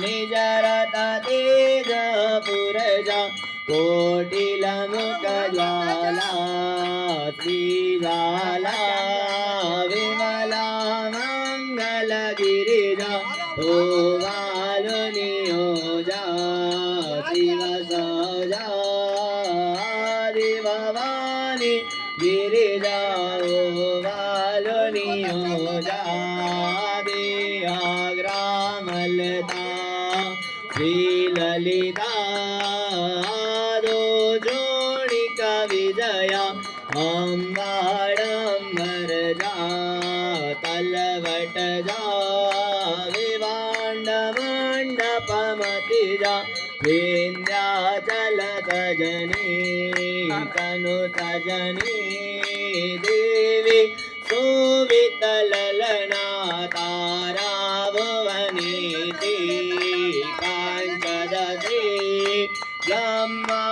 निजरत तेज पुरजा कोटिल मुख ज्वाला श्रीजाला विमला मंगल गिरिजा ओ वालुनियोजा शिव सजा भवानी गिरिजा ओ वालुनियोजा देहाग्रामलता श्रीललिता दो जोणिका विजया अम्बाडम्बर जा तलवट जा विवाण्ड मंडपमति जा विंध्याचल तजनी तनु तजनी देवी सुवितललना तारा भुवनीति कांचदसी ब्रह्मा